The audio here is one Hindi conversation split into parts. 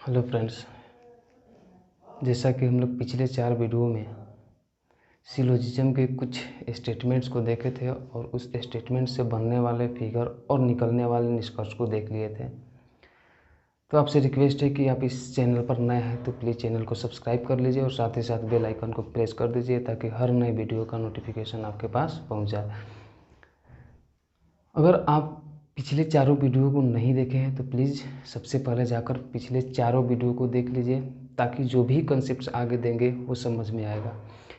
हेलो फ्रेंड्स, जैसा कि हम लोग पिछले 4 वीडियो में सिलोजिज्म के कुछ स्टेटमेंट्स को देखे थे और उस स्टेटमेंट से बनने वाले फिगर और निकलने वाले निष्कर्ष को देख लिए थे। तो आपसे रिक्वेस्ट है कि आप इस चैनल पर नए हैं तो प्लीज़ चैनल को सब्सक्राइब कर लीजिए और साथ ही साथ बेल आइकन को प्रेस कर दीजिए ताकि हर नए वीडियो का नोटिफिकेशन आपके पास पहुंच जाए। अगर आप पिछले चारों वीडियो को नहीं देखे हैं तो प्लीज़ सबसे पहले जाकर पिछले चारों वीडियो को देख लीजिए ताकि जो भी कंसेप्ट्स आगे देंगे वो समझ में आएगा।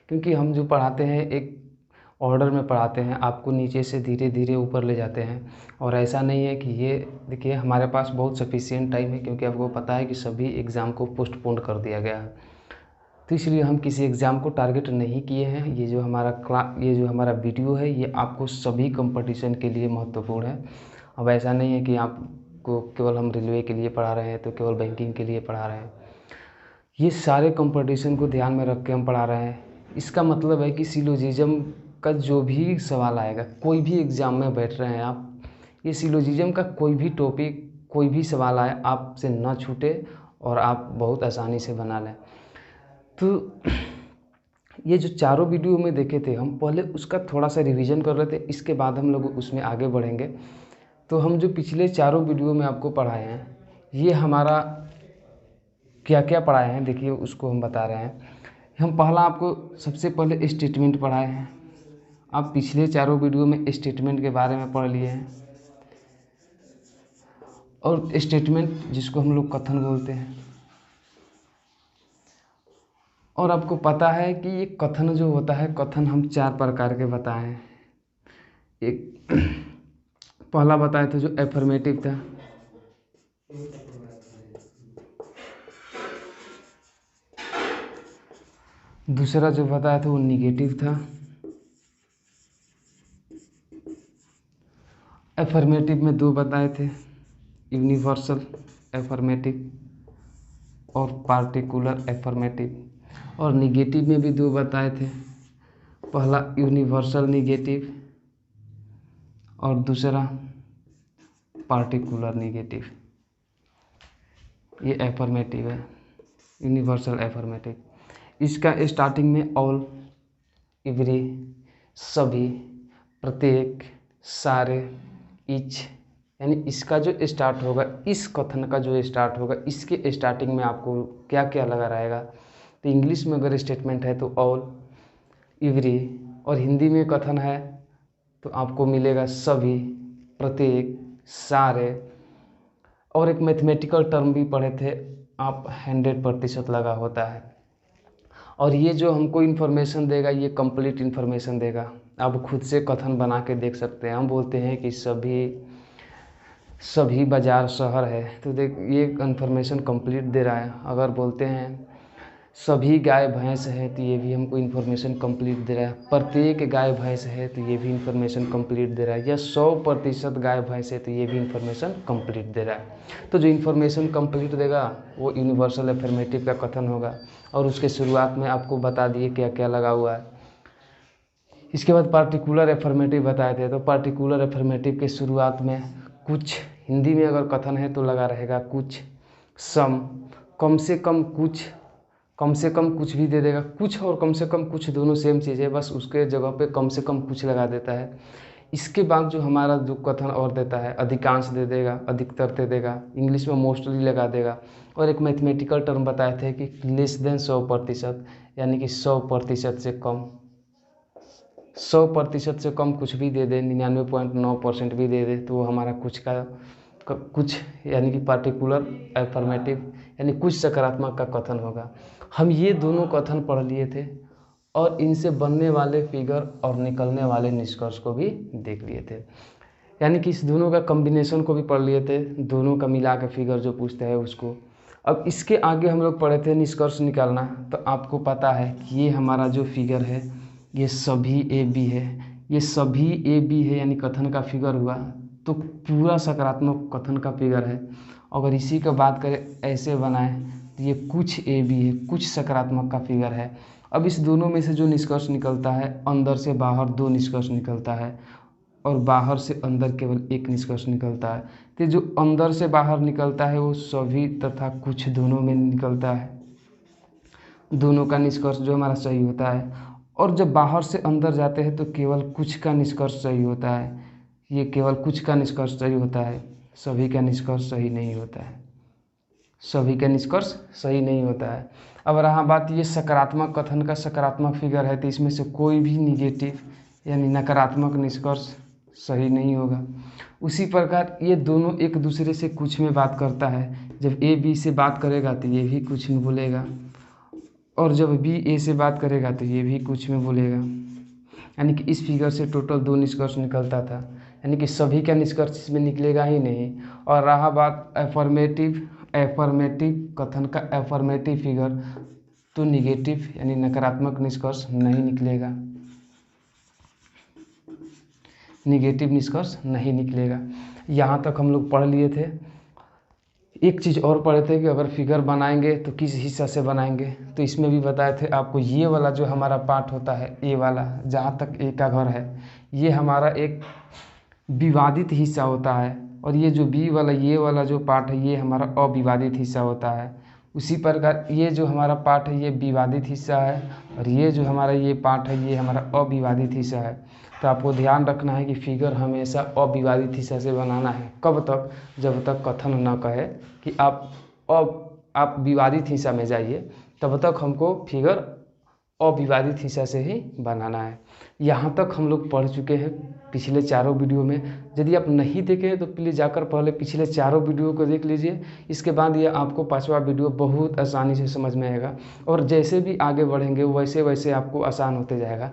क्योंकि हम जो पढ़ाते हैं एक ऑर्डर में पढ़ाते हैं, आपको नीचे से धीरे धीरे ऊपर ले जाते हैं। और ऐसा नहीं है कि ये देखिए हमारे पास बहुत सफिशिएंट टाइम है, क्योंकि आपको पता है कि सभी एग्ज़ाम को पोस्टपोन कर दिया गया है। तो इसलिए हम किसी एग्ज़ाम को टारगेट नहीं किए हैं। ये जो हमारा वीडियो है ये आपको सभी कंपटीशन के लिए महत्वपूर्ण है। अब ऐसा नहीं है कि आपको केवल हम रेलवे के लिए पढ़ा रहे हैं तो केवल बैंकिंग के लिए पढ़ा रहे हैं। ये सारे कंपटीशन को ध्यान में रख के हम पढ़ा रहे हैं। इसका मतलब है कि सिलोजिज्म का जो भी सवाल आएगा, कोई भी एग्ज़ाम में बैठ रहे हैं आप, ये सिलोजिज्म का कोई भी टॉपिक, कोई भी सवाल आए आपसे ना छूटे और आप बहुत आसानी से बना लें। तो ये जो चारों वीडियो में देखे थे हम पहले उसका थोड़ा सा रिवीजन कर रहे थे, इसके बाद हम लोग उसमें आगे बढ़ेंगे। तो हम जो पिछले चारों वीडियो में आपको पढ़ाए हैं ये हमारा क्या क्या पढ़ाए हैं देखिए उसको हम बता रहे हैं। हम पहला आपको सबसे पहले स्टेटमेंट पढ़ाए हैं। आप पिछले चारों वीडियो में स्टेटमेंट के बारे में पढ़ लिए हैं। और स्टेटमेंट जिसको हम लोग कथन बोलते हैं, और आपको पता है कि ये कथन जो होता है, कथन हम 4 प्रकार के बताए हैं। एक पहला बताए थे जो एफर्मेटिव था, दूसरा जो बताया था वो निगेटिव था। एफर्मेटिव में 2 बताए थे, यूनिवर्सल एफर्मेटिव और पार्टिकुलर एफर्मेटिव। और निगेटिव में भी 2 बताए थे, पहला यूनिवर्सल निगेटिव और दूसरा पार्टिकुलर निगेटिव। ये एफर्मेटिव है, यूनिवर्सल एफर्मेटिव। इसका स्टार्टिंग में ऑल, एवरी, सभी, प्रत्येक, सारे, ईच, यानी इसका जो स्टार्ट होगा, इस कथन का जो स्टार्ट होगा, इसके स्टार्टिंग में आपको क्या क्या लगा रहेगा। तो इंग्लिश में अगर स्टेटमेंट है तो ऑल, एवरी, और हिंदी में कथन है तो आपको मिलेगा सभी, प्रत्येक, सारे। और एक मैथमेटिकल टर्म भी पढ़े थे आप, 100% लगा होता है। और ये जो हमको इन्फॉर्मेशन देगा ये कंप्लीट इन्फॉर्मेशन देगा। आप खुद से कथन बना के देख सकते हैं। हम बोलते हैं कि सभी बाज़ार शहर है, तो देख ये इन्फॉर्मेशन कंप्लीट दे रहा है। अगर बोलते हैं सभी गाय भैंस है तो ये भी हमको इन्फॉर्मेशन कंप्लीट दे रहा है। प्रत्येक गाय भैंस है तो ये भी इन्फॉर्मेशन कंप्लीट दे रहा है। या 100% गाय भैंस है तो ये भी इन्फॉर्मेशन कंप्लीट दे रहा है। तो जो इन्फॉर्मेशन कंप्लीट देगा वो यूनिवर्सल एफर्मेटिव का कथन होगा। और उसके शुरुआत में आपको बता दिए क्या क्या लगा हुआ है। इसके बाद पार्टिकुलर एफर्मेटिव बताए थे, तो पार्टिकुलर एफर्मेटिव के शुरुआत में कुछ, हिंदी में अगर कथन है तो लगा रहेगा कुछ, सम, कम से कम कुछ, कम से कम कुछ भी दे देगा। कुछ और कम से कम कुछ दोनों सेम चीज़ है, बस उसके जगह पे कम से कम कुछ लगा देता है। इसके बाद जो हमारा जो कथन और देता है, अधिकांश दे देगा, अधिकतर दे देगा, इंग्लिश में मोस्टली लगा देगा। और एक मैथमेटिकल टर्म बताए थे कि लेस देन 100%, यानी कि 100% से कम। 100% से कम कुछ भी दे दे, 99.9% भी दे दे, तो वो हमारा कुछ यानी कि पार्टिकुलर एफर्मेटिव यानी कुछ सकारात्मक का कथन होगा। हम ये दोनों कथन पढ़ लिए थे और इनसे बनने वाले फिगर और निकलने वाले निष्कर्ष को भी देख लिए थे। यानी कि इस दोनों का कॉम्बिनेशन को भी पढ़ लिए थे, दोनों का मिला के फिगर जो पूछते हैं उसको। अब इसके आगे हम लोग पढ़े थे निष्कर्ष निकालना। तो आपको पता है कि ये हमारा जो फिगर है ये सभी ए बी है, ये सभी ए बी है, यानी कथन का फिगर हुआ तो पूरा सकारात्मक कथन का फिगर है। अगर इसी का बात करें ऐसे बनाएं तो ये कुछ ए बी है, कुछ सकारात्मक का फिगर है। अब इस दोनों में से जो निष्कर्ष निकलता है, अंदर से बाहर 2 निष्कर्ष निकलता है। और बाहर से अंदर केवल एक निष्कर्ष निकलता है। तो जो अंदर से बाहर निकलता है वो सभी तथा कुछ दोनों में निकलता है, दोनों का निष्कर्ष जो हमारा सही होता है। और जब बाहर से अंदर जाते हैं तो केवल कुछ का निष्कर्ष सही होता है, ये केवल कुछ का निष्कर्ष सही होता है, सभी का निष्कर्ष सही नहीं होता है, सभी का निष्कर्ष सही नहीं होता है। अब रहा बात ये सकारात्मक कथन का, सकारात्मक फिगर है तो इसमें से कोई भी निगेटिव यानी नकारात्मक निष्कर्ष सही नहीं होगा। उसी प्रकार ये दोनों एक दूसरे से कुछ में बात करता है, जब ए बी से बात करेगा तो ये भी कुछ में बोलेगा, और जब बी ए से बात करेगा तो ये भी कुछ में बोलेगा। यानी कि इस फिगर से टोटल 2 निष्कर्ष निकलता था, यानी कि सभी का निष्कर्ष इसमें निकलेगा ही नहीं। और रहा बात एफर्मेटिव कथन का, एफर्मेटिव फिगर, तो निगेटिव यानी नकारात्मक निष्कर्ष नहीं निकलेगा, निगेटिव निष्कर्ष नहीं निकलेगा। यहाँ तक हम लोग पढ़ लिए थे। एक चीज़ और पढ़े थे कि अगर फिगर बनाएंगे तो किस हिस्सा से बनाएंगे, तो इसमें भी बताए थे आपको ये वाला जो हमारा पार्ट होता है, ए वाला, जहाँ तक ए का घर है, ये हमारा एक विवादित हिस्सा होता है, और ये जो बी वाला ये वाला जो पार्ट है ये हमारा अविवादित हिस्सा होता है। उसी प्रकार ये जो हमारा पार्ट है ये विवादित हिस्सा है, और ये जो हमारा ये पार्ट है ये हमारा अविवादित हिस्सा है। तो आपको ध्यान रखना है कि फिगर हमेशा अविवादित हिस्सा से बनाना है। कब तक? जब तक कथन न कहे कि आप विवादित हिस्सा में जाइए, तब तक हमको फिगर अविवादित हिस्सा से ही बनाना है। यहाँ तक हम लोग पढ़ चुके हैं पिछले चारों वीडियो में। यदि आप नहीं देखे तो प्लीज़ जाकर पहले पिछले चारों वीडियो को देख लीजिए, इसके बाद ये आपको 5वां वीडियो बहुत आसानी से समझ में आएगा, और जैसे भी आगे बढ़ेंगे वैसे वैसे आपको आसान होते जाएगा,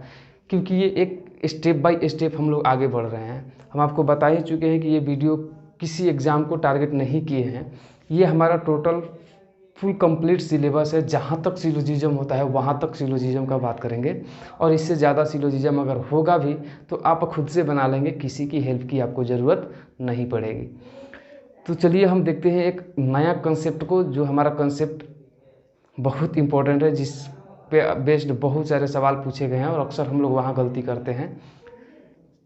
क्योंकि ये एक स्टेप बाय स्टेप हम लोग आगे बढ़ रहे हैं। हम आपको बता ही चुके हैं कि ये वीडियो किसी एग्ज़ाम को टारगेट नहीं किए हैं, ये हमारा टोटल फुल कंप्लीट सिलेबस है। जहाँ तक सिलोजिज्म होता है वहाँ तक सिलोजिज्म का बात करेंगे, और इससे ज़्यादा सिलोजिज्म अगर होगा भी तो आप खुद से बना लेंगे, किसी की हेल्प की आपको ज़रूरत नहीं पड़ेगी। तो चलिए हम देखते हैं एक नया कंसेप्ट को, जो हमारा कंसेप्ट बहुत इम्पोर्टेंट है, जिस पे बेस्ड बहुत सारे सवाल पूछे गए हैं और अक्सर हम लोग वहाँ गलती करते हैं।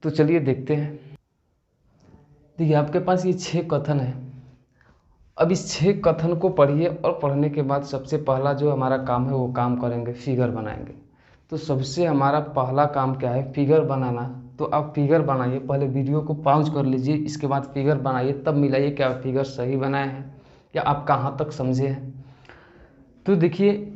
तो चलिए देखते हैं। देखिए आपके पास ये 6 कथन है। अब इस 6 कथन को पढ़िए, और पढ़ने के बाद सबसे पहला जो हमारा काम है वो काम करेंगे, फिगर बनाएंगे। तो सबसे हमारा पहला काम क्या है? फिगर बनाना। तो आप फिगर बनाइए, पहले वीडियो को पॉज कर लीजिए, इसके बाद फिगर बनाइए, तब मिलाइए क्या फिगर सही बनाए हैं या आप कहाँ तक समझे हैं। तो देखिए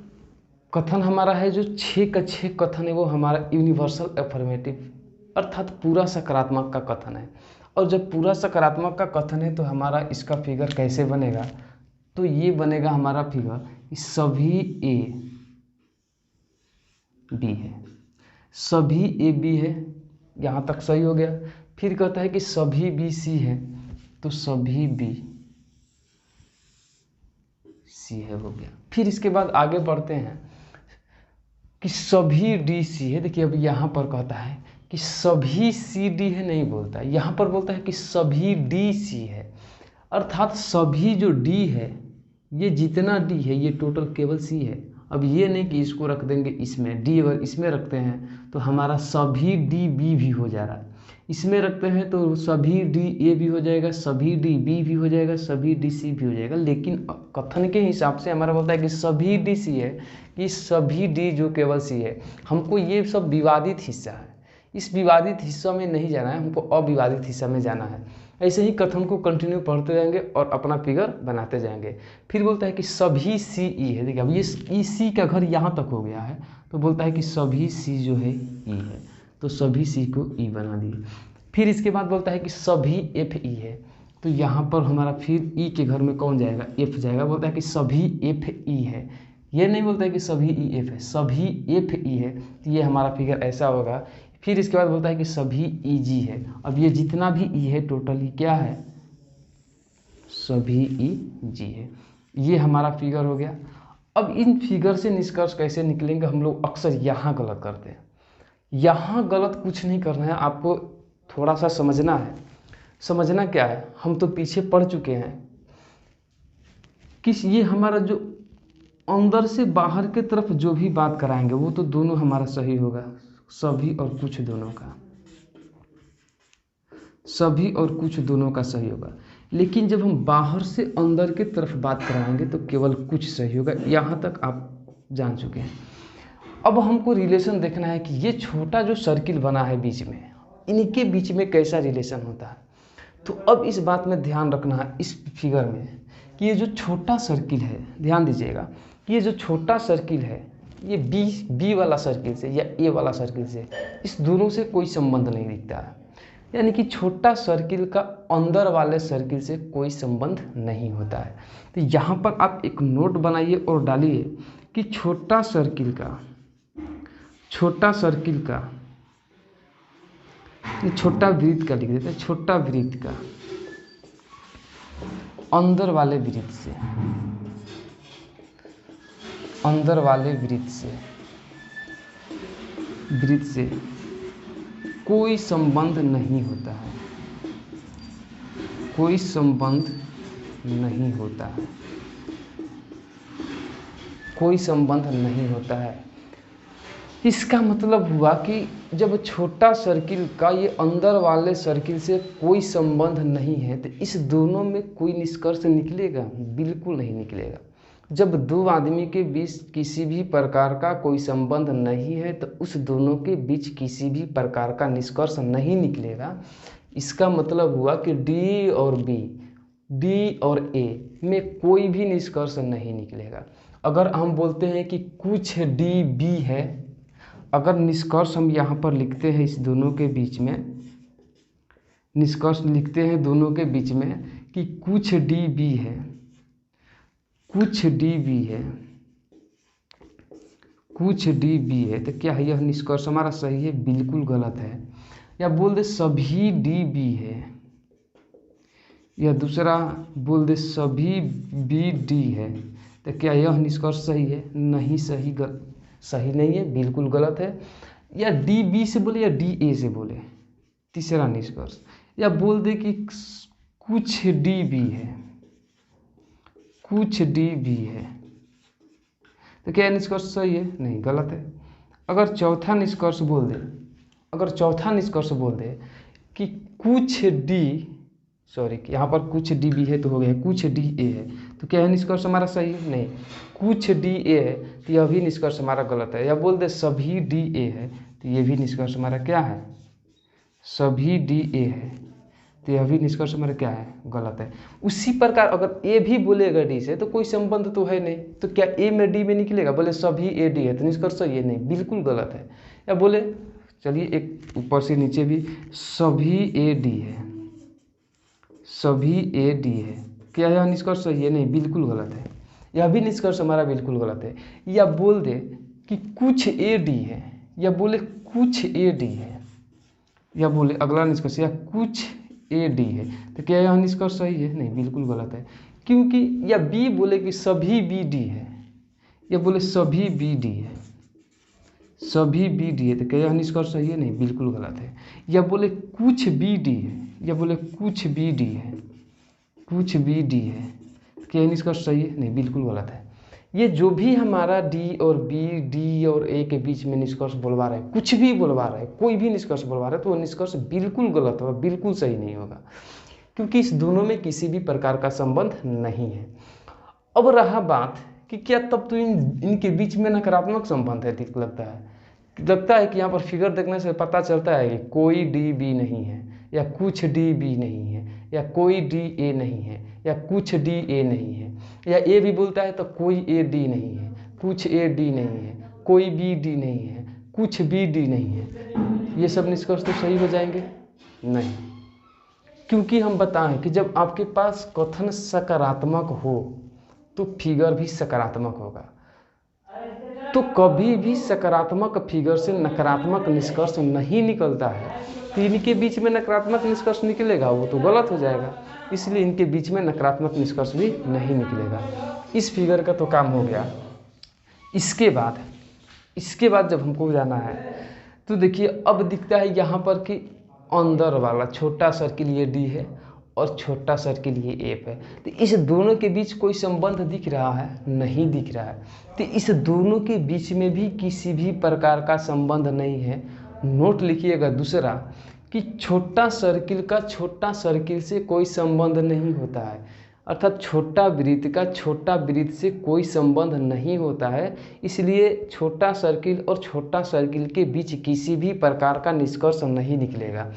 कथन हमारा है जो 6 का 6 कथन है वो हमारा यूनिवर्सल एफर्मेटिव अर्थात पूरा सकारात्मक का कथन है। और जब पूरा सकारात्मक का कथन है तो हमारा इसका फिगर कैसे बनेगा? तो ये बनेगा हमारा फिगर, सभी ए बी है, सभी ए बी है, यहाँ तक सही हो गया। फिर कहता है कि सभी बी सी है, तो सभी बी सी है, हो गया। फिर इसके बाद आगे बढ़ते हैं कि सभी डी सी है। देखिए अब यहाँ पर कहता है कि सभी सी डी है, नहीं बोलता है, यहाँ पर बोलता है कि सभी डी सी है, अर्थात सभी जो डी है, ये जितना डी है ये टोटल केवल सी है। अब ये नहीं कि इसको रख देंगे इसमें, डी अगर इसमें रखते हैं तो हमारा सभी डी बी भी हो जा रहा है, इसमें रखते हैं तो सभी डी ए भी हो जाएगा, सभी डी बी भी हो जाएगा, सभी डी सी भी हो जाएगा। लेकिन कथन के हिसाब से हमारा बोलता है कि सभी डी सी है, कि सभी डी जो केवल सी है। हमको ये सब विवादित हिस्सा है, इस विवादित हिस्सा में नहीं जाना है, हमको अविवादित हिस्सा में जाना है। ऐसे ही कथन को कंटिन्यू पढ़ते जाएंगे और अपना फिगर बनाते जाएंगे। फिर बोलता है कि सभी सी ई है। देखिए अब ये ई सी का घर यहाँ तक हो गया है, तो बोलता है कि सभी सी जो है ई है, तो सभी सी को ई बना दिए। फिर इसके बाद बोलता है कि सभी एफ ई है, तो यहाँ पर हमारा फिर ई के घर में कौन जाएगा? एफ जाएगा। बोलता है कि सभी एफ ई है, ये नहीं बोलता है कि सभी ई एफ है, सभी एफ ई है, तो ये हमारा फिगर ऐसा होगा। फिर इसके बाद बोलता है कि सभी ई जी है। अब ये जितना भी ई है टोटली क्या है? सभी ई जी है। ये हमारा फिगर हो गया। अब इन फिगर से निष्कर्ष कैसे निकलेंगे? हम लोग अक्सर यहाँ गलत करते हैं। यहाँ गलत कुछ नहीं करना है, आपको थोड़ा सा समझना है। समझना क्या है? हम तो पीछे पढ़ चुके हैं कि ये हमारा जो अंदर से बाहर के तरफ जो भी बात कराएंगे वो तो दोनों हमारा सही होगा, सभी और कुछ दोनों का। सभी और कुछ दोनों का सही होगा। लेकिन जब हम बाहर से अंदर की तरफ बात कराएंगे तो केवल कुछ सही होगा। यहाँ तक आप जान चुके हैं। अब हमको रिलेशन देखना है कि ये छोटा जो सर्किल बना है बीच में, इनके बीच में कैसा रिलेशन होता है। तो अब इस बात में ध्यान रखना है इस फिगर में कि ये जो छोटा सर्किल है, ध्यान दीजिएगा कि ये जो छोटा सर्किल है ये बी वाला सर्किल से या ए वाला सर्किल से, इस दोनों से कोई संबंध नहीं दिखता है। यानी कि छोटा सर्किल का अंदर वाले सर्किल से कोई संबंध नहीं होता है। तो यहाँ पर आप एक नोट बनाइए और डालिए कि छोटा सर्किल का छोटा वृत्त का लिख देते हैं, छोटा वृत्त का अंदर वाले वृत्त से कोई संबंध नहीं होता है, कोई संबंध नहीं होता है, कोई संबंध नहीं होता है। इसका मतलब हुआ कि जब छोटा सर्किल का ये अंदर वाले सर्किल से कोई संबंध नहीं है तो इस दोनों में कोई निष्कर्ष निकलेगा? बिल्कुल नहीं निकलेगा। जब दो आदमी के बीच किसी भी प्रकार का कोई संबंध नहीं है तो उस दोनों के बीच किसी भी प्रकार का निष्कर्ष नहीं निकलेगा। इसका मतलब हुआ कि डी और ए में कोई भी निष्कर्ष नहीं निकलेगा। अगर हम बोलते हैं कि कुछ डी बी है, अगर निष्कर्ष हम यहाँ पर लिखते हैं इस दोनों के बीच में, निष्कर्ष लिखते हैं दोनों के बीच में कि कुछ डी बी है, कुछ डी बी है, तो क्या है यह निष्कर्ष हमारा सही है? बिल्कुल गलत है। या बोल दे सभी डी बी है, या दूसरा बोल दे सभी बी डी है, तो क्या यह निष्कर्ष सही है? नहीं, सही नहीं है, बिल्कुल गलत है। या डी बी से बोले या डी ए से बोले, तीसरा निष्कर्ष। या बोल दे कि कुछ डी बी है, कुछ डी बी है, तो क्या निष्कर्ष सही है? नहीं, गलत है। अगर चौथा निष्कर्ष बोल दे कि कुछ डी, सॉरी यहाँ पर कुछ डी बी है तो हो गया कुछ डी ए है, तो क्या यह निष्कर्ष हमारा सही है? नहीं, कुछ डी ए है तो यह भी निष्कर्ष हमारा गलत है। या बोल दे सभी डी ए है, तो यह भी निष्कर्ष हमारा क्या है? सभी डी ए है, तो यह भी निष्कर्ष हमारा क्या है? गलत है। उसी प्रकार अगर ए भी बोलेगा डी से तो कोई संबंध तो है नहीं, तो क्या ए में डी में निकलेगा? बोले सभी ए डी है तो निष्कर्ष सही है? नहीं, बिल्कुल गलत है। या बोले चलिए एक ऊपर से नीचे भी सभी ए डी है, सभी ए डी है, क्या यह निष्कर्ष सही है? नहीं, बिल्कुल गलत है। यह भी निष्कर्ष हमारा बिल्कुल गलत है। या बोल दे कि कुछ ए डी है, या बोले कुछ ए डी है, या बोले अगला निष्कर्ष या कुछ ए डी है, तो क्या यह निष्कर्ष सही है? नहीं, बिल्कुल गलत है। क्योंकि या बी बोले कि सभी बी डी है, या बोले सभी बी डी है, सभी बी डी है, तो क्या यह निष्कर्ष सही है? नहीं, बिल्कुल गलत है। या बोले कुछ बी डी है, या बोले कुछ बी डी है, कुछ बी डी है, क्या यह निष्कर्ष सही है? नहीं, बिल्कुल गलत है। ये जो भी हमारा डी और बी, डी और ए के बीच में निष्कर्ष बोलवा रहा है, कुछ भी बोलवा रहा है, कोई भी निष्कर्ष बोलवा रहा है, तो वो निष्कर्ष बिल्कुल गलत होगा, बिल्कुल सही नहीं होगा, क्योंकि इस दोनों में किसी भी प्रकार का संबंध नहीं है। अब रहा बात कि क्या तब तो इनके बीच में नकारात्मक संबंध है? लगता है कि यहाँ पर फिगर देखने से पता चलता है कि कोई डी बी नहीं है, या कुछ डी बी नहीं है, या कोई डी ए नहीं है, या कुछ डी ए नहीं है, या ए भी बोलता है तो कोई ए डी नहीं है, कुछ ए डी नहीं है, कोई बी डी नहीं है, कुछ बी डी नहीं है। ये सब निष्कर्ष तो सही हो जाएंगे? नहीं, क्योंकि हम बताएं कि जब आपके पास कथन सकारात्मक हो तो फिगर भी सकारात्मक होगा। तो कभी भी सकारात्मक फिगर से नकारात्मक निष्कर्ष नहीं निकलता है। तो इनके बीच में नकारात्मक निष्कर्ष निकलेगा वो तो गलत हो जाएगा, इसलिए इनके बीच में नकारात्मक निष्कर्ष भी नहीं निकलेगा। इस फिगर का तो काम हो गया। इसके बाद जब हमको जाना है तो देखिए अब दिखता है यहाँ पर कि अंदर वाला छोटा सर्किल ये डी है और छोटा सर्किल ये एफ है। तो इस दोनों के बीच कोई संबंध दिख रहा है? नहीं दिख रहा है। तो इस दोनों के बीच में भी किसी भी प्रकार का संबंध नहीं है। नोट लिखिएगा दूसरा कि छोटा सर्किल का छोटा सर्किल से कोई संबंध नहीं होता है, अर्थात छोटा वृत्त का छोटा वृत्त से कोई संबंध नहीं होता है। इसलिए छोटा सर्किल और छोटा सर्किल के बीच किसी भी प्रकार का निष्कर्ष नहीं निकलेगा।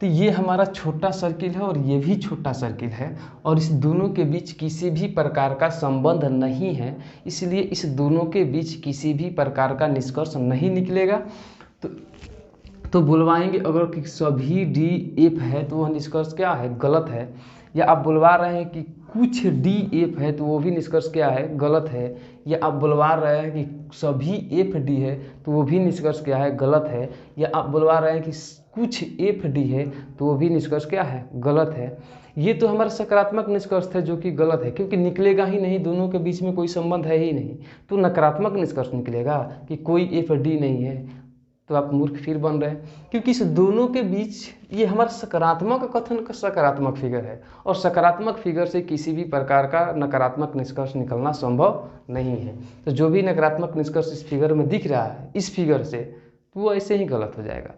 तो ये हमारा छोटा सर्किल है और ये भी छोटा सर्किल है, और इस दोनों के बीच किसी भी प्रकार का संबंध नहीं है, इसलिए इस दोनों के बीच किसी भी प्रकार का निष्कर्ष नहीं निकलेगा। तो बुलवाएंगे अगर कि सभी डी एफ है तो वह निष्कर्ष क्या है, गलत है। या आप बुलवा रहे हैं कि कुछ डी एफ है तो वो भी निष्कर्ष क्या है, गलत है। या आप बुलवा रहे हैं कि सभी एफ डी है तो वो भी निष्कर्ष क्या है, गलत है। या आप बुलवा रहे हैं कि कुछ एफ डी है तो वो भी निष्कर्ष क्या है, गलत है। ये तो हमारा सकारात्मक निष्कर्ष है जो कि गलत है, क्योंकि निकलेगा ही नहीं, दोनों के बीच में कोई संबंध है ही नहीं। तो नकारात्मक निष्कर्ष निकलेगा कि कोई एफ डी नहीं है, तो आप मूर्ख फिर बन रहे हैं, क्योंकि इस दोनों के बीच ये हमारा सकारात्मक कथन का सकारात्मक फिगर है, और सकारात्मक फिगर से किसी भी प्रकार का नकारात्मक निष्कर्ष निकलना संभव नहीं है। तो जो भी नकारात्मक निष्कर्ष इस फिगर में दिख रहा है इस फिगर से, तो वो ऐसे ही गलत हो जाएगा।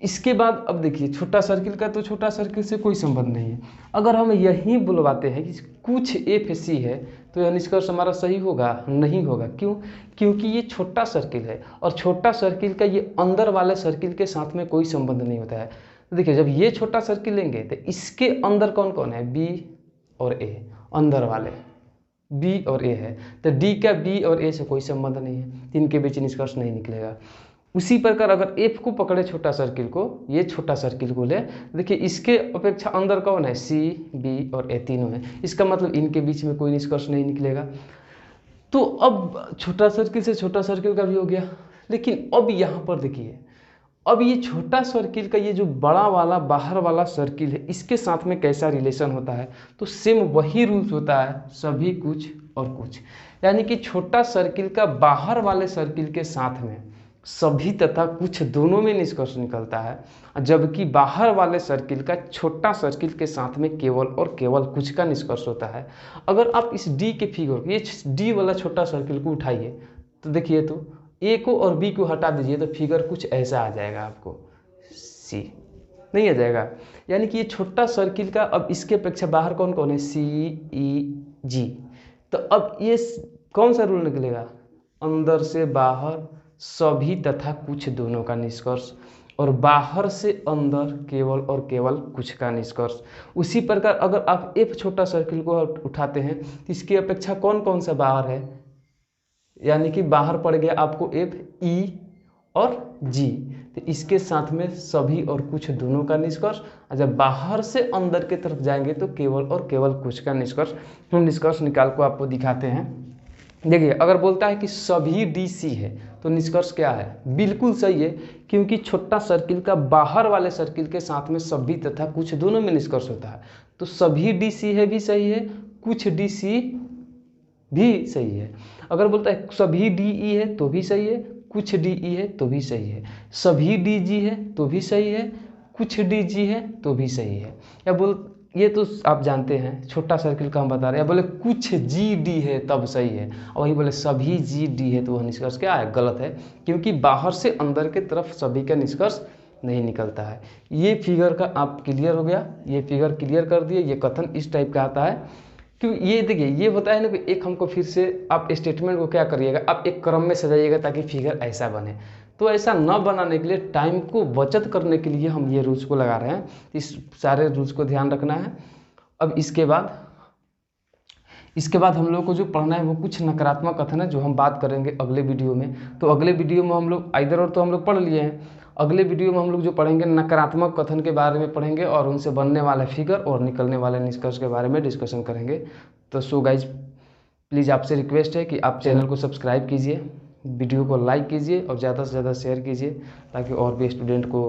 इसके बाद अब देखिए छोटा सर्किल का तो छोटा सर्किल से कोई संबंध नहीं है। अगर हम यही बुलवाते हैं कि कुछ एफ सी है तो यह निष्कर्ष हमारा सही होगा, नहीं होगा। क्यों? क्योंकि ये छोटा सर्किल है, और छोटा सर्किल का ये अंदर वाले सर्किल के साथ में कोई संबंध नहीं होता है। तो देखिए जब ये छोटा सर्किल लेंगे तो इसके अंदर कौन कौन है, बी और ए, अंदर वाले बी और ए है, तो डी का बी और ए से कोई संबंध नहीं है, इनके बीच निष्कर्ष नहीं निकलेगा। उसी प्रकार अगर एफ को पकड़े छोटा सर्किल को, ये छोटा सर्किल को ले, देखिए इसके अपेक्षा अंदर कौन है, सी बी और ए तीनों है, इसका मतलब इनके बीच में कोई निष्कर्ष नहीं निकलेगा। तो अब छोटा सर्किल से छोटा सर्किल का भी हो गया। लेकिन अब यहाँ पर देखिए, अब ये छोटा सर्किल का ये जो बड़ा वाला बाहर वाला सर्किल है इसके साथ में कैसा रिलेशन होता है, तो सेम वही रूल्स होता है, सभी कुछ और कुछ। यानी कि छोटा सर्किल का बाहर वाले सर्किल के साथ में सभी तथा कुछ दोनों में निष्कर्ष निकलता है, जबकि बाहर वाले सर्किल का छोटा सर्किल के साथ में केवल और केवल कुछ का निष्कर्ष होता है। अगर आप इस डी के फिगर, ये डी वाला छोटा सर्किल को उठाइए तो देखिए, तो ए को और बी को हटा दीजिए तो फिगर कुछ ऐसा आ जाएगा, आपको सी नहीं आ जाएगा। यानी कि ये छोटा सर्किल का अब इसके अपेक्षा बाहर कौन कौन है, सी ई जी। तो अब ये कौन सा रूल निकलेगा, अंदर से बाहर सभी तथा कुछ दोनों का निष्कर्ष, और बाहर से अंदर केवल और केवल कुछ का निष्कर्ष। उसी प्रकार अगर आप एफ छोटा सर्किल को उठाते हैं तो इसकी अपेक्षा कौन कौन सा बाहर है, यानी कि बाहर पड़ गया आपको एफ, ई और जी, तो इसके साथ में सभी और कुछ दोनों का निष्कर्ष। और जब बाहर से अंदर की तरफ जाएंगे तो केवल और केवल कुछ का निष्कर्ष। हम निष्कर्ष निकाल को आपको दिखाते हैं। देखिए अगर बोलता है कि सभी डी सी है तो निष्कर्ष क्या है, बिल्कुल सही है, क्योंकि छोटा सर्किल का बाहर वाले सर्किल के साथ में सभी तथा कुछ दोनों में निष्कर्ष होता है। तो सभी डी सी है भी सही है, कुछ डी सी भी सही है। अगर बोलता है सभी डी ई है तो भी सही है, कुछ डी ई है तो भी सही है, सभी डी जी है तो भी सही है, कुछ डी जी है तो भी सही है। या बोल, ये तो आप जानते हैं छोटा सर्किल का हम बता रहे हैं। बोले कुछ जी डी है तब सही है, और वही बोले सभी जी डी है तो वह निष्कर्ष क्या है, गलत है, क्योंकि बाहर से अंदर की तरफ सभी का निष्कर्ष नहीं निकलता है। ये फिगर का आप क्लियर हो गया, ये फिगर क्लियर कर दिए। ये कथन इस टाइप का आता है, क्योंकि ये देखिए ये होता है ना कि एक हमको फिर से आप स्टेटमेंट को क्या करिएगा, आप एक क्रम में सजाइएगा ताकि फिगर ऐसा बने। तो ऐसा न बनाने के लिए, टाइम को बचत करने के लिए हम ये रूल्स को लगा रहे हैं। इस सारे रूल्स को ध्यान रखना है। अब इसके बाद हम लोग को जो पढ़ना है वो कुछ नकारात्मक कथन है जो हम बात करेंगे अगले वीडियो में। तो अगले वीडियो में हम लोग इधर और तो हम लोग पढ़ लिए हैं, अगले वीडियो में हम लोग जो पढ़ेंगे नकारात्मक कथन के बारे में पढ़ेंगे, और उनसे बनने वाले फिगर और निकलने वाले निष्कर्ष के बारे में डिस्कशन करेंगे। तो सो गाइज प्लीज़ आपसे रिक्वेस्ट है कि आप चैनल को सब्सक्राइब कीजिए, वीडियो को लाइक कीजिए और ज़्यादा से ज़्यादा शेयर कीजिए ताकि और भी स्टूडेंट को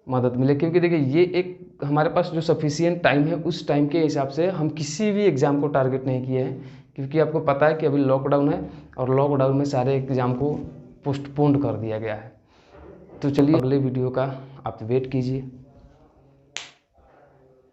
मदद मिले। क्योंकि देखिए ये एक हमारे पास जो सफिशिएंट टाइम है उस टाइम के हिसाब से हम किसी भी एग्ज़ाम को टारगेट नहीं किए हैं, क्योंकि आपको पता है कि अभी लॉकडाउन है और लॉकडाउन में सारे एग्ज़ाम को पोस्टपोन्ड कर दिया गया है। तो चलिए अगले वीडियो का आप वेट कीजिए।